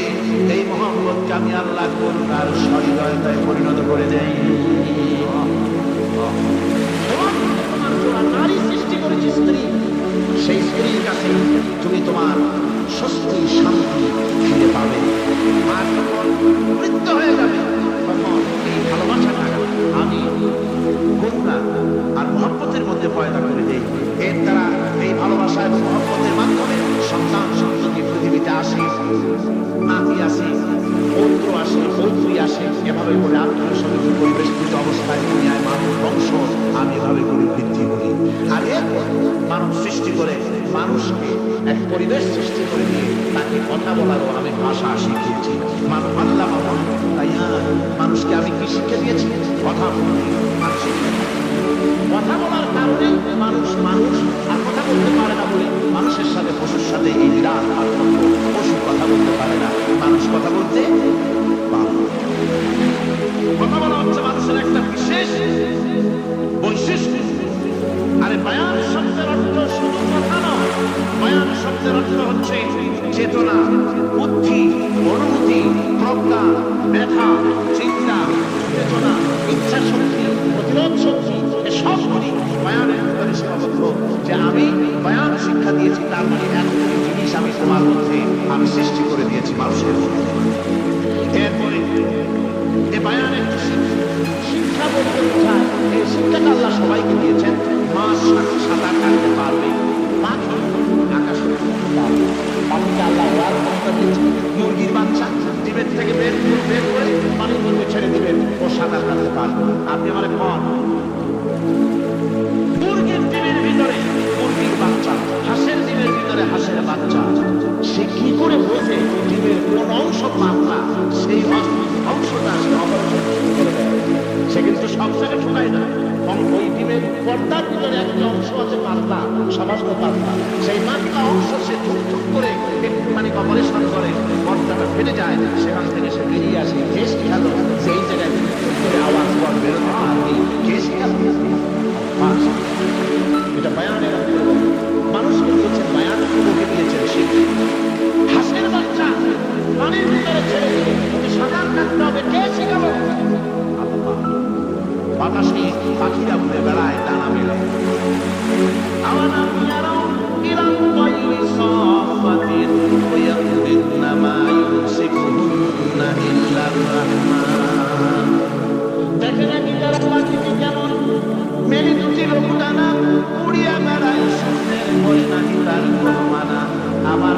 এই মহব্বতকে আমি আল্লাহ করুণার সহৃদয়তায় পরিণত করে দেই। তোমার জোড়া নারী সৃষ্টি করেছি, স্ত্রী। সেই স্ত্রীর কাছে তুমি তোমার স্বস্তি শান্তি ফিরে পাবে। আর যখন মৃত্যু হয়ে যাবে, তখন এই ভালোবাসাটা আমি করুণা আর মহব্বতের মধ্যে পয়দা করে দেই। এর দ্বারা এই ভালোবাসা এবং মহব্বতের মাধ্যমে সন্তান সন্ততি পৃথিবীতে আসে, নাতি আসে, পৌত্র আসে, পৌত্রী আসে। এভাবে করে আত্মীয় পরিবেষ্টিত অবস্থায় দুনিয়ায় মানব বংশ আমি এভাবে করে বৃদ্ধি করি। আর এরপর মানব সৃষ্টি করে মানুষকে এক পরিবেশ সৃষ্টি করে দিয়ে তাকে কথা বলারও আমি ভাষা শিখিয়েছি। মানব আল্লাহ তাই মানুষকে আমি কি শিক্ষা দিয়েছি? কথা বলতে। কথা বলার কারণে মানুষ আর কথা বলতে পারে না বলে মানুষের সাথে পশুর সাথে এই বিরাট পার্থক্য। পশু কথা বলতে পারে না, মানুষ কথা বলতে পারে। কথা বলা হচ্ছে মানুষের একটা বিশেষ বৈশিষ্ট্য। আরে বায়ান শব্দের অর্থ শুধু কথা নয়, বায়ান শব্দের অর্থ হচ্ছে চেতনা, বুদ্ধি, অনুভূতি, প্রজ্ঞা, মেধা, চিন্তা, চেতনা, ইচ্ছা শক্তি, প্রতিরোধ শক্তি, সবগুলি বায়ানের ভিতরে সীমাবদ্ধ। যে আমি বায়ান শিক্ষা দিয়েছি, তার মানে এতগুলি জিনিস আমি তোমার মধ্যে আমি সৃষ্টি করে দিয়েছি মানুষের মধ্যে। এরপরে এ বায়ান একটি শিক্ষা বলতে বোঝায়, এই শিক্ষাটা আল্লাহ সবাইকে দিয়েছেন। মাছ সাঁতার কাটতে পারবে, পাখি আকাশে উড়তে পারবে, পাখিকে আল্লাহ ওড়ার ক্ষমতা দিয়েছে। মুরগির বাচ্চা ডিমের থেকে বের করে পানির মধ্যে ছেড়ে দিবেন, ও সাঁতার কাটতে পারবে। আপনি আমার কন মুরগির ডিমের ভিতরে মুরগির বাচ্চা, হাঁসের ডিমের ভিতরে হাঁসের বাচ্চা, সে কি করে বোঝে ডিমের কোন অংশ পাতলা, সেই অংশটা সে কিন্তু সব জায়গায় ঠোকায় না। ওই ডিমের পর্দার ভিতরে একটা অংশ আছে পাতলা, সমস্ত পাতলা, সেই পাতলা অংশ সে টুকটুক করে মানে অপারেশন করে, পর্দাটা ফেটে যায়, সেখান থেকে সে বেরিয়ে আসে। কে শিখালো? সেই জায়গায় করে আওয়াজ কর বেরোনো, আপনি কে শিখালো? এটা বায়ানের মানুষকে দিয়েছেন, বায়ান লোকে দিয়েছেন শিক্ষা। হাঁসের বাচ্চা পানির ভিতরে ছেড়ে দিয়ে সাঁতার কাটতে হবে, কে শিখালো? বাতাসে পাখিরা উড়ে বেড়ায়, ডানা মেলে। দেখে নাকি তারা পাখিকে কেমন মেলি দুটি লোকটানা উড়িয়া বেড়ায়, সামনের বলে নাকি তার কোনো মানা। আবার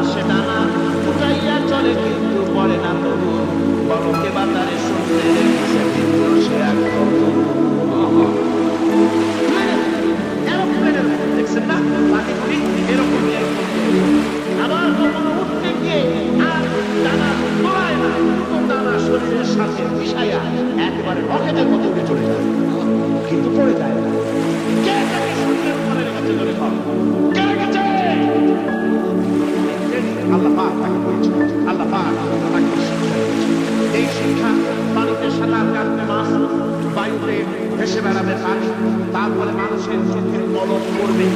ভেসে বেড়াবে পানি, তারপরে মানুষের চোখের কলম করবে,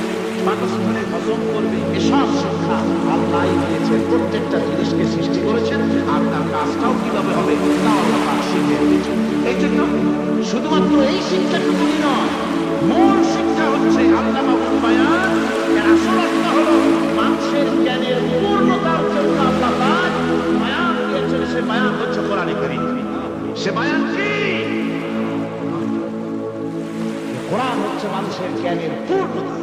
মানুষ ধরে হজম করবে। এসব শিক্ষা আল্লাহ দিয়েছেন। প্রত্যেকটা জিনিসকে সৃষ্টি করেছেন, আর তার কাজটাও কিভাবে হবে তা আল্লাহ পাক শিখিয়ে দিয়েছেন। এই জন্য শুধুমাত্র এই শিক্ষাটুকুই নয়, মূল শিক্ষা হচ্ছে আল্লামাউল বায়ান। এর আসল অর্থ হলো মানুষের জ্ঞানের পূর্ণতার জন্য আল্লাহ পাক বায়ান দিয়েছেন। সে বায়ান হচ্ছে কোরআনে কারীম। সে বায়ান কি? কোরআন হচ্ছে মানুষের জ্ঞানের পূর্ণতা।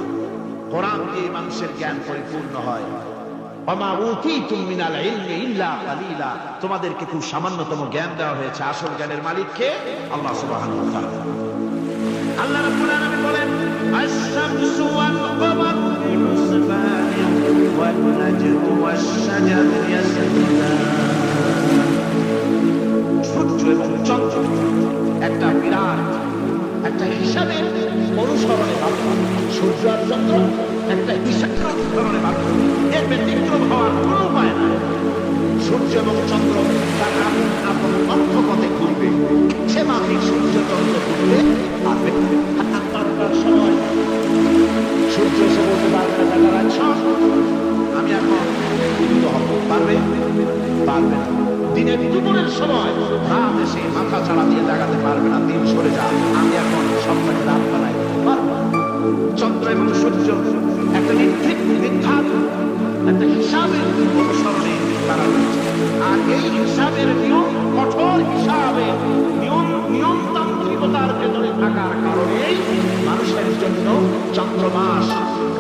কোরআন দিয়ে মানুষের জ্ঞান পরিপূর্ণ হয়। ওমা উতীতুম মিনাল ইলমি ইল্লা কালিলা, তোমাদেরকে খুব সামান্যতম জ্ঞান দেওয়া হয়েছে। আসল জ্ঞানের মালিক কে? আল্লাহ সুবহানাহু ওয়া তাআলা। আল্লাহ রাব্বুল আলামিন বলেন, আশ-শামসু ওয়াল কমারু বিহুসবানি ওয়ান নাজমু ওয়াশ-শাজারু ইয়াসজুদান। সূর্য এবং চন্দ্র একটা বিরাট একটা হিসাবের অনুসরণে বাধ্য। সূর্য আর চন্দ্র একটা হিসাবের অনুসরণে বাধ্য। এর ব্যতিক্রম হওয়ার কোনো উপায় নাই। সূর্য এবং চন্দ্র তার আপন আপন কক্ষপথে ঘুরবে। সে মাফিক সূর্য চন্দ্র ঘুরবে পারবে। তার সময় সূর্য এসে বলতে পারবে না, বেটা রাখছ আমি এখন উদিত হব, পারবে? পারবে না। দিনের দুপুরের সময় রাত এসে মাথা ছাড়া দিয়ে দেখাতে পারবে না, দিন সরে যা আমি এখন সবটাকে রাত বানাই, পারবে না। চন্দ্র এবং সূর্য একটা নির্ধারিত একটা হিসাবের অনুসরণে তারা রয়েছে। আর এই হিসাবের নিয়ম, কঠোর হিসাবে নিয়মতান্ত্রিকতার ভেতরে থাকার কারণেই মানুষের জন্য চন্দ্র মাস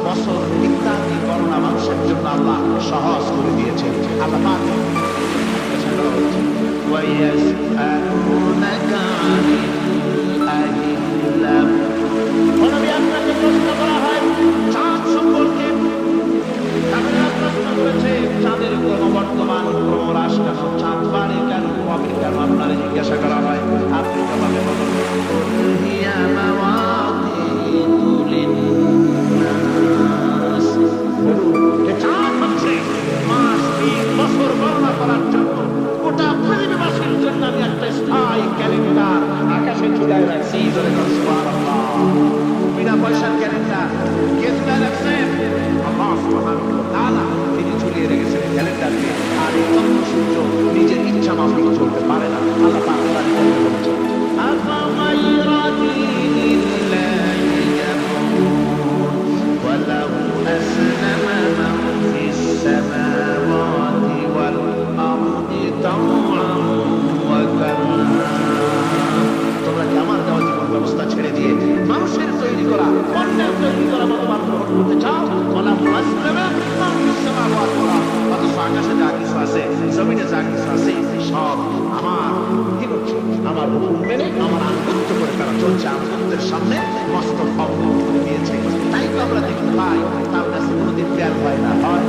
বছর ইত্যাদি গণনা মানুষের জন্য আল্লাহ সহজ করে দিয়েছেন। আল্লাহ পাক আপনাকে প্রশ্ন করা হয় চাঁদ সম্পর্কে। প্রশ্ন করেছে চাঁদের ক্রমবর্ধমান ক্রমহ্রাস কেন, চাঁদ বাড়ে কেন, কবে কেন, আপনারা জিজ্ঞাসা করা হয়। আপনি জবাবে বলুন, চাঁদ হচ্ছে মাস, দিন, বছর গণনা করার জন্য, গোটা পৃথিবীবাসীর জন্য আমি একটা স্থায়ী ক্যালেন্ডার আকাশে ঝুলায় রাখছি। বিনা পয়সার ক্যালেন্ডার কে ঝুলায় রাখছেন? আল্লাহ সুবহানাহু ওয়া তাআলা তিনি ঝুলিয়ে রেখেছেন ক্যালেন্ডারকে। আর এই চন্দ্র সূর্য নিজের ইচ্ছা মাফিক চলতে পারে না। আল্লাহ পাক কোরআনে বলেছেন, আফাগায়রা দীনিল্লাহি ইয়াবগুন ওয়া লাহু আসলামা মান ফিস সামাওয়াতি ওয়াল আরদি তাওআন ওয়া কারহা। তোমরা কি আমার দেওয়া জীবন ব্যবস্থা ছেড়ে দিয়ে মানুষের তৈরি করা, অন্যের তৈরি করা মতবাদ গ্রহণ করতে চাও? ওয়ালা মুসলিমা মান ফিস সামাওয়াতি ওয়াল আরদি, অথচ আকাশে যা কিছু আছে, জমিনে যা কিছু আছে, সব আমার কি করছে? আমার হুকুম মেনে আমার আনুগত্য করে তারা চলছে। আনুগত্যের সামনে মস্তক অবনত করে দিয়েছে। তাই তো আমরা দেখতে পাই তার কাছে কোনোদিন বের হয় না, হয়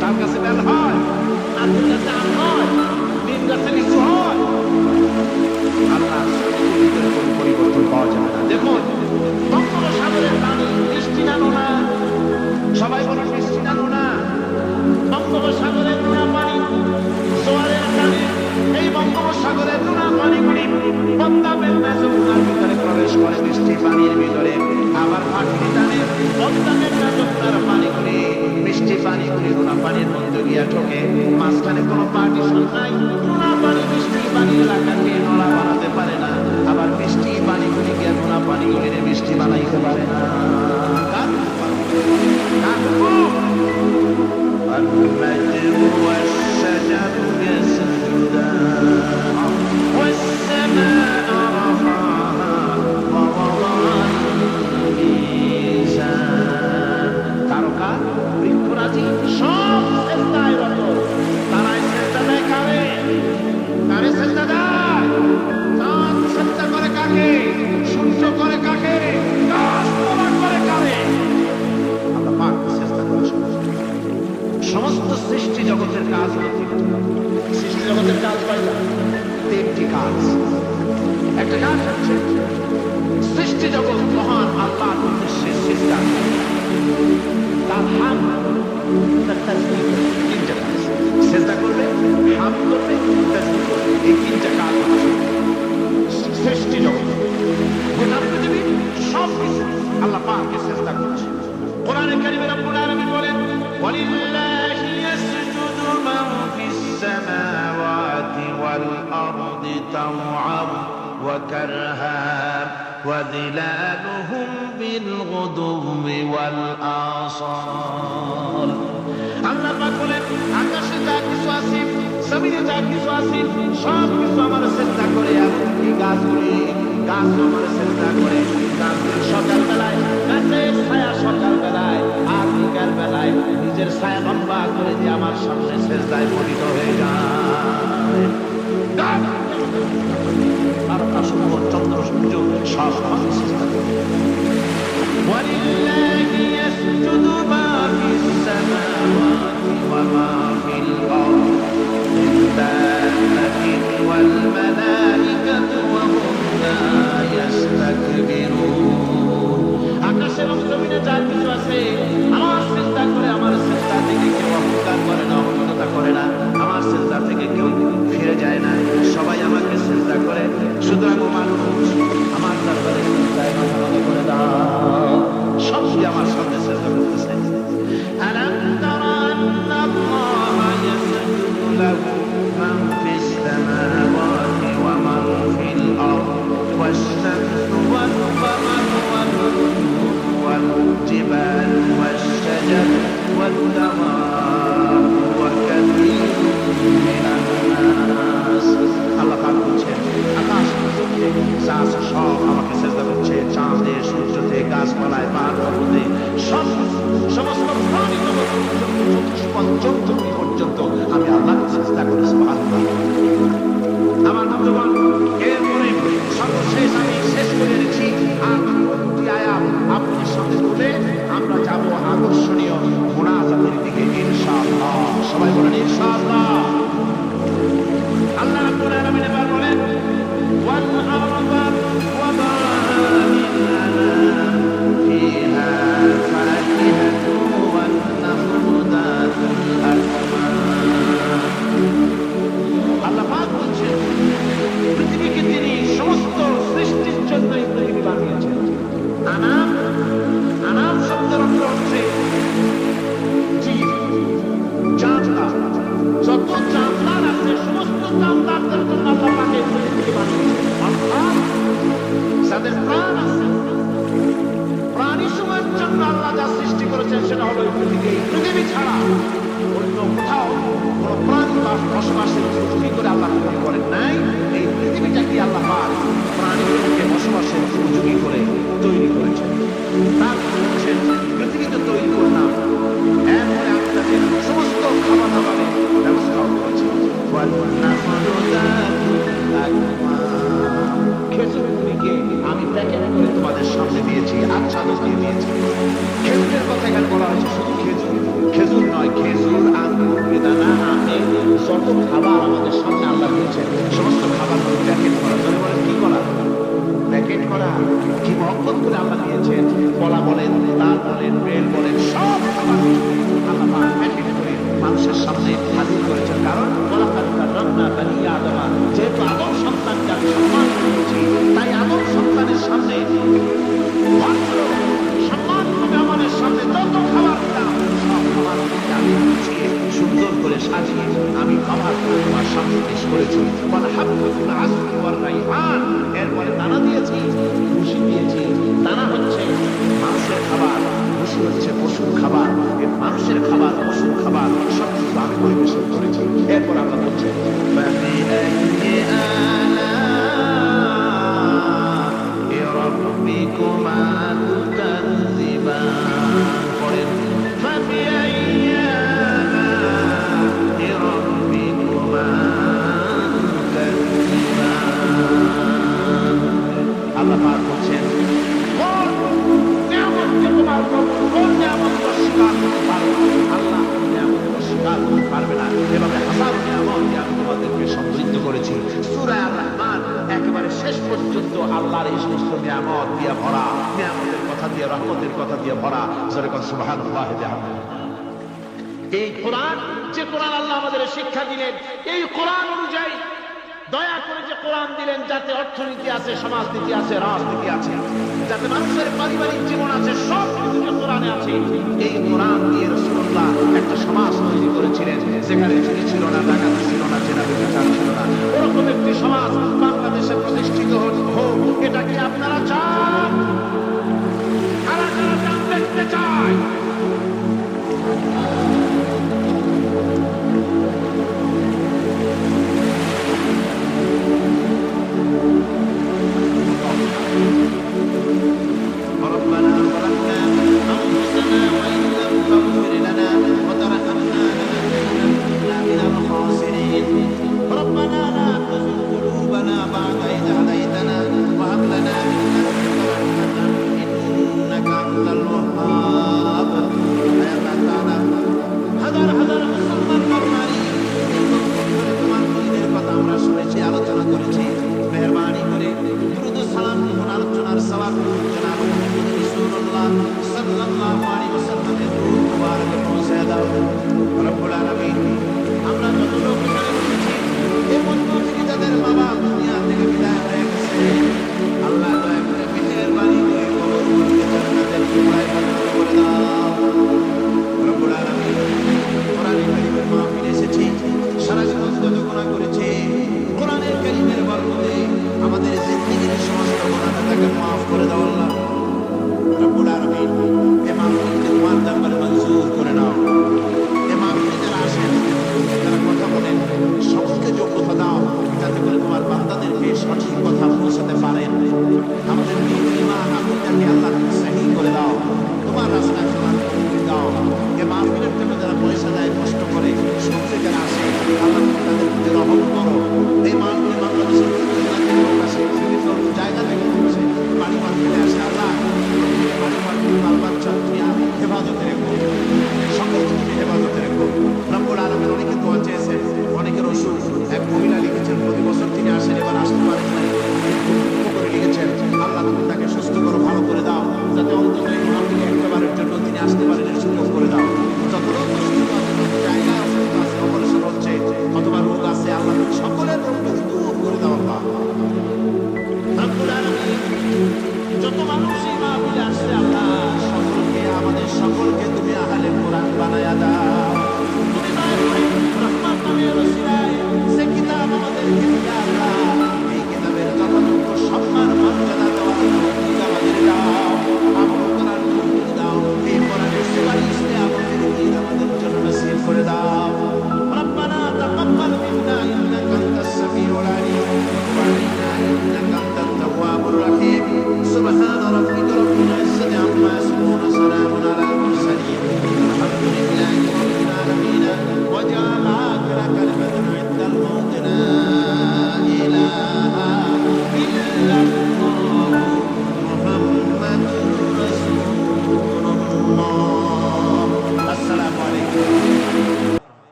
তার কাছে বের হয়, আল্লাহর কাছে আম হয়, দিন কাছে লিচু হয়। আল্লাহ ভিতরে কোনো পরিবর্তন পাওয়া যাবে না। দেখুন বঙ্গোপসাগরের পানি বৃষ্টি নানো না, সবাই বলুন বৃষ্টি নানো না। বঙ্গোপসাগরের নোনা পানি, জোয়ারের পানি, এই বঙ্গোপসাগরের নোনা পানিগুলি পদ্মা মেঘনা যমুনার ভিতরে প্রবেশ করে বৃষ্টি পানির ভিতরে। আবার পাখি টানে পদ্মা মেঘনা যমুনার পানিগুলি বৃষ্টি পানিগুলি নোনা পানির মধ্যে গিয়া ঢোকে। মাঝখানে কোনো পার্টিশন নাই। নোনা পানি বৃষ্টি পানি এলাকাকে নোনা বানাতে পারে না, আবার বৃষ্টি পানিগুলি গিয়া নোনা পানিগুলি বৃষ্টি বানাইতে পারে না। والنجم والشجر يسجدان والسماء رفعها ووضع الميزان। তারকা বৃক্ষরাজি সব সেজদায় রত। তারাই সেজদা দেয় কারে? কারে সেজদা দেয়? চাঁদ সেজদা করে কাকে? সূর্য করে কাকে? গাছপালা করে কারে? আল্লাহ পাক সেজদা করে সমস্ত সৃষ্টি জগতের কাজ হচ্ছে। সৃষ্টি জগতের কাজ পাইলা তিনটি কাজ। একটা কাজ হচ্ছে সৃষ্টি জগৎ মহান আল্লাহর উদ্দেশ্যে সিজদা, তার হাম, তার তাসবিহ, তিনটা কাজ। সিজদা করবে, হাম করবে, তাসবিহ করবে, এই তিনটা কাজ হচ্ছে وكرها وظلالهم بالغدو والآصال আল্লাহ পাক বলেন আকাশে যা কিছু আছে জমিনে যা কিছু আছে সব কিছু আমার চিন্তা করে এমনকি গাছগুলি আমার চিন্তা করে গাছগুলি সকাল বেলায় গাছের ছায়া সকাল বেলায় আর বিকাল বেলায় নিজের ছায়া লম্বা করে দিয়ে আমার সামনে সেজদায় পতিত হয়ে যায় তারকা সমূহ চন্দ্র সূর্য সব আমাকে চেষ্টা করে وَلِلَّهِ يَسْجُدُ مَا فِي السَّمَاوَاتِ وَمَا فِي الْأَرْضِ مِن دَابَّةٍ وَالْمَلَائِكَةُ وَهُمْ لَا يَسْتَكْبِرُونَ আকাশে এবং জমিনে যা কিছু আছে আমার চেষ্টা করে আমার চেষ্টা থেকে কেউ অহংকার করে না অহংকতা করে না আমার চেষ্টা থেকে কেউ ফিরে যায় না সবাই আমাকে চেষ্টা করে সুতরাং মানুষ আমার দরবারে চেষ্টায় মাথা নত করে দাও সব আমার সামনে চেষ্টা করতেছে আলাম তারা আন্না আল্লাহ ইয়াসজুদু লাহু মান ফিস সামাওয়াতি ওয়া মান ফিল আরদ ওয়াশ-শামসু ওয়াল কামারু ওয়ান নুজুমু ওয়াল জিবালু ওয়াশ-শাজারু ওয়াদ-দাওয়াবু ওয়া কাসীরুম মিনান নাস আল্লাহ পাক বলছেন আকাশ থেকে যা আছে সব আমাকে সিজদা করছে চাঁদে সূর্যতে গাছপালায় পাহাড় পর্বতে সমস্ত প্রাণী জগৎ পর্যন্ত পর্যন্ত আমি আল্লাহকে সিজদা করি সুবহানাল্লাহ আমার বন্ধুগণ এরপরে সর্বশেষ আমি শেষ করে দিচ্ছি আর দুটি আয়াত আপনাদের সামনে তুলে আমরা যাব আকর্ষণীয় মুনাজাতের দিকে ইনশাআল্লাহ সবাই বলেন ইনশাআল্লাহ আল্লাহ রাব্বুল আলামিন এবার বলেন ওয়াল আরদা ওয়াদা'a মিনহা ফিহা ফাকিহাতু ওয়ান নাখলু যাতুল আকমাম আল্লাহ পাক বলছেন পৃথিবীকে তিনি সমস্ত সৃষ্টির জন্য পৃথিবী বানিয়েছেন আনাম শব্দের অর্থ হচ্ছে জীব জানলা যত জানলার আছে সমস্ত জানলাদের জন্য আল্লাহ পাক এই পৃথিবীকে বানিয়েছেন অর্থাৎ যাদের প্রাণ আছে প্রাণী সময়ের জন্য আল্লাহ যা সৃষ্টি করেছেন সেটা হলো এই পৃথিবী ছাড়া অন্য কোথাও কোন প্রাণী বসবাসের উপযোগী করে আল্লাহ তৈরি করেন নাই এই পৃথিবীটাকে আল্লাহ পাক প্রাণীগুলোকে বসবাসের উপযোগী করে তৈরি করেছেন তারপরে হচ্ছেন পৃথিবীতে তৈরি করলাম এরপরে আপনাদের সমস্ত খাবার দাবারের ব্যবস্থাও করেছেন খেজুরগুলিকে আমি প্যাকেট করে তোমাদের সামনে দিয়েছি আচ্ছাদন দিয়ে দিয়েছি খেজুরের কথা এখানে বলা হয়েছে শুধু খেজুর নয় খেজুর আঙ্গুর বেদানা আপেল যত খাবার আমাদের সামনে আল্লাহ দিয়েছেন সমস্ত খাবারগুলো প্যাকেট করা ধরে বলেন কি করা প্যাকেট করা কি মহব্বত করে আল্লাহ দিয়েছেন কলা বলেন ডাল বলেন বেল বলেন সব খাবার আল্লাহ প্যাকেট করে মানুষের সামনে হাজির করেছেন কারণ বলা রান্না বানি আদমা যেহেতু আদম সন্তানকে আমি সম্মান করেছি তাই আদম সন্তানের সামনে সম্মান করে আমাদের সামনে যত খাবার দিলাম সব খাবার আমি গুছিয়ে সুন্দর করে সাজিয়ে আমি খাবার তোমার সামনে পেশ করেছি এরপরে দানা দিয়েছি ভুসি দিয়েছি দানা হচ্ছে মানুষের খাবার ভুসি হচ্ছে পশুর খাবার মানুষের খাবার পশুর খাবার সব কিছু আমি পরিবেশন করেছি এরপর আমরা বলছি আল্লাহ পাক বলছেন কোন নিয়ামতকে তোমার কোন নিয়ামত স্বীকার করতে পারো আল্লাহ নিয়ামত স্বীকার করতে পারবে না এভাবে হাজারো নিয়ামত আমি তোমাদেরকে সমৃদ্ধ করেছি সূরা আর-রহমান একেবারে শেষ পর্যন্ত আল্লাহর এই সমস্ত নিয়ামত দিয়ে ভরা নিয়ামতের কথা দিয়ে রহমতের কথা দিয়ে ভরা জোরে কোন সুবহানাল্লাহ বিহামদিহি এই কোরআন যে কোরআন আল্লাহ আমাদের শিক্ষা দিলেন এই কোরআন অনুযায়ী দয়া করে যে কোরআন দিলেন যাতে অর্থনীতি আছে সমাজনীতি আছে রাজনীতি আছে যাতে মানুষের পারিবারিক জীবন আছে সব কিছু যে কোরআনে আছে এই কোরআন দিয়ে রাসূলুল্লাহ একটা সমাজ তৈরি করেছিলেন যেখানে চুরি ছিল না ডাকাতি ছিল না জেনা ব্যভিচার ছিল না ওরকম একটি সমাজ বাংলাদেশে প্রতিষ্ঠিত